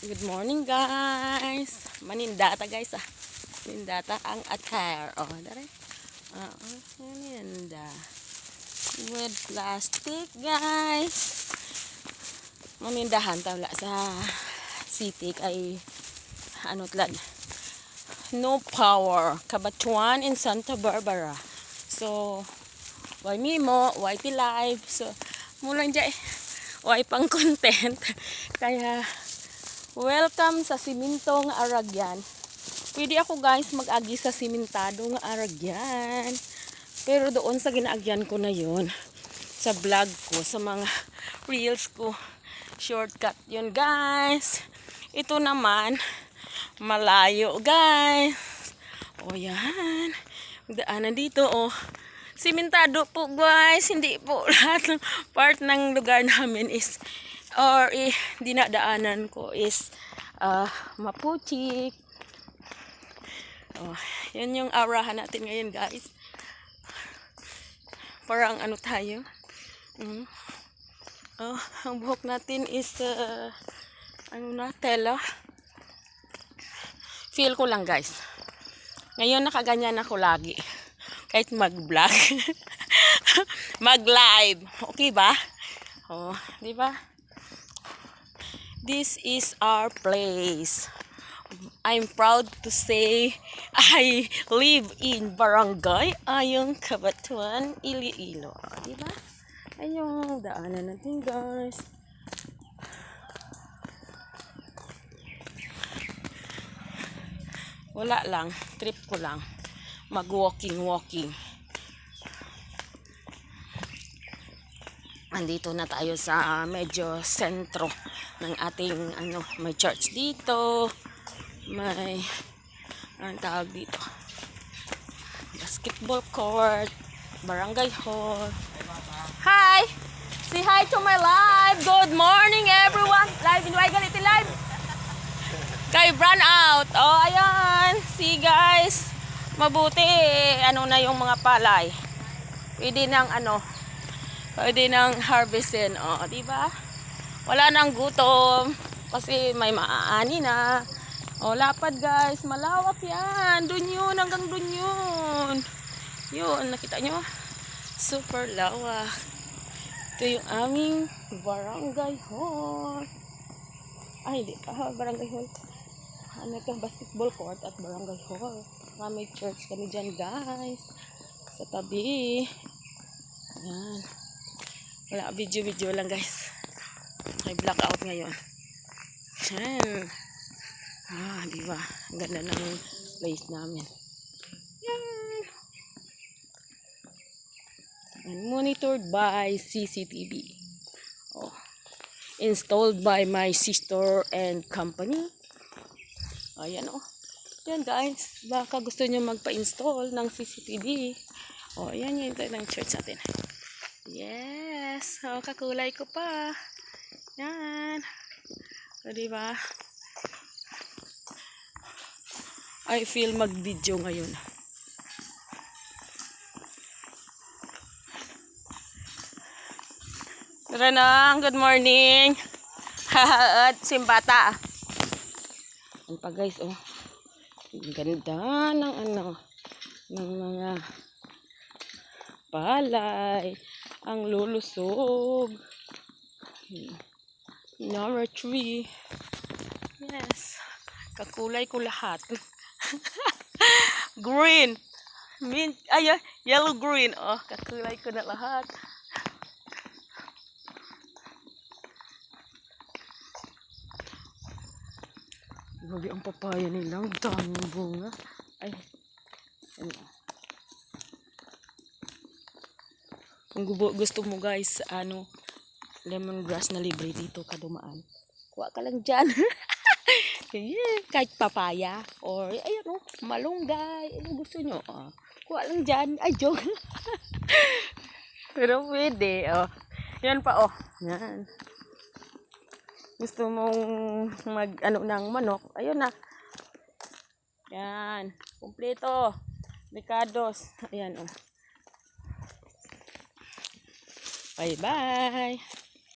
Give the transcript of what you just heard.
Good morning guys. Manindata guys ah. Manindata ang attire. Oh, dare. Maninda. With plastic guys. Manindahan tawla sa city ay ano tlad. No power. Kabatuan in Santa Barbara. So, why Mimo, why Live. So, mulang dyan why pang content. Kaya welcome sa simintong Aragyan. Pwede ako guys mag-agi sa simentadong Aragyan. Pero doon sa ginaagyan ko na yon sa vlog ko, sa mga reels ko, shortcut yun guys. Ito naman malayo guys. O yan, daanan dito oh. Simentado po guys, hindi po lahat ng part ng lugar namin is or dinadaanan ko is maputik. Oh, yan yung aurahan natin ngayon guys. Parang ano tayo. Oh, ang buhok natin is ano na, tela. Feel ko lang guys. Ngayon nakaganyan ako lagi. Kahit mag-vlog. Mag-live. Okay ba? Oh, di ba? This is our place. I'm proud to say I live in Barangay Ayong Kabatuan, Iloilo. Di ba? Ayun, daanan natin guys. Wala lang, trip ko lang. Mag-walking. Andito na tayo sa medyo sentro ng ating ano, may church dito. May ang tawag dito. Basketball court, barangay hall. Hi! Say hi to my live. Good morning everyone. Live in Waigaliti live. Kay brand out. Oh, ayan. See guys. Mabuti ano na yung mga palay. Pwede nang ano, pwede nang harvestin. Oh, di ba? Wala nang gutom kasi may maaani na. Oh, lapad guys, malawak 'yan. Dun yun, hanggang dun yun. Yun, nakita nyo? Super lawak. Ito yung aming barangay hall. Ay, hindi pa barangay hall. Ano ito, basketball court at barangay hall. May church kami dyan guys. Sa tabi. Ayan. Wala, video lang guys. May blackout ngayon. Ayan. Ah, diba? Ang ganda ng place namin. Ayan. And monitored by CCTV. Oh. Installed by my sister and company. Ayan oh. Yan guys, baka gusto nyo magpa-install ng CCTV. O, yan yung ng church natin. Yes, o, kakulay ko pa. Yan. O, diba? I feel mag-video ngayon. Renang, good morning. At simbata. Yan pa guys, oh. Ang ganda ng ano, ng mga palay, ang lulusog. Number 3. Yes, kakulay ko lahat. Green, mint, ay, yellow green. Oh, kakulay ko na lahat. Grabe ang papaya nilang daming bunga. Ay. Ano. Kung gusto mo guys, ano, lemongrass na libre dito kadumaan. Kuha ka lang dyan. Kahit papaya. Or, ayan o, malunggay. Ano gusto nyo? Kuha lang dyan. Ay, joke. Pero pwede. Oh. Yan pa, oh. Yan. Gusto mong mag ano ng manok, ayun na. Yan, kumpleto. Ricados. Ayan oh. Bye bye.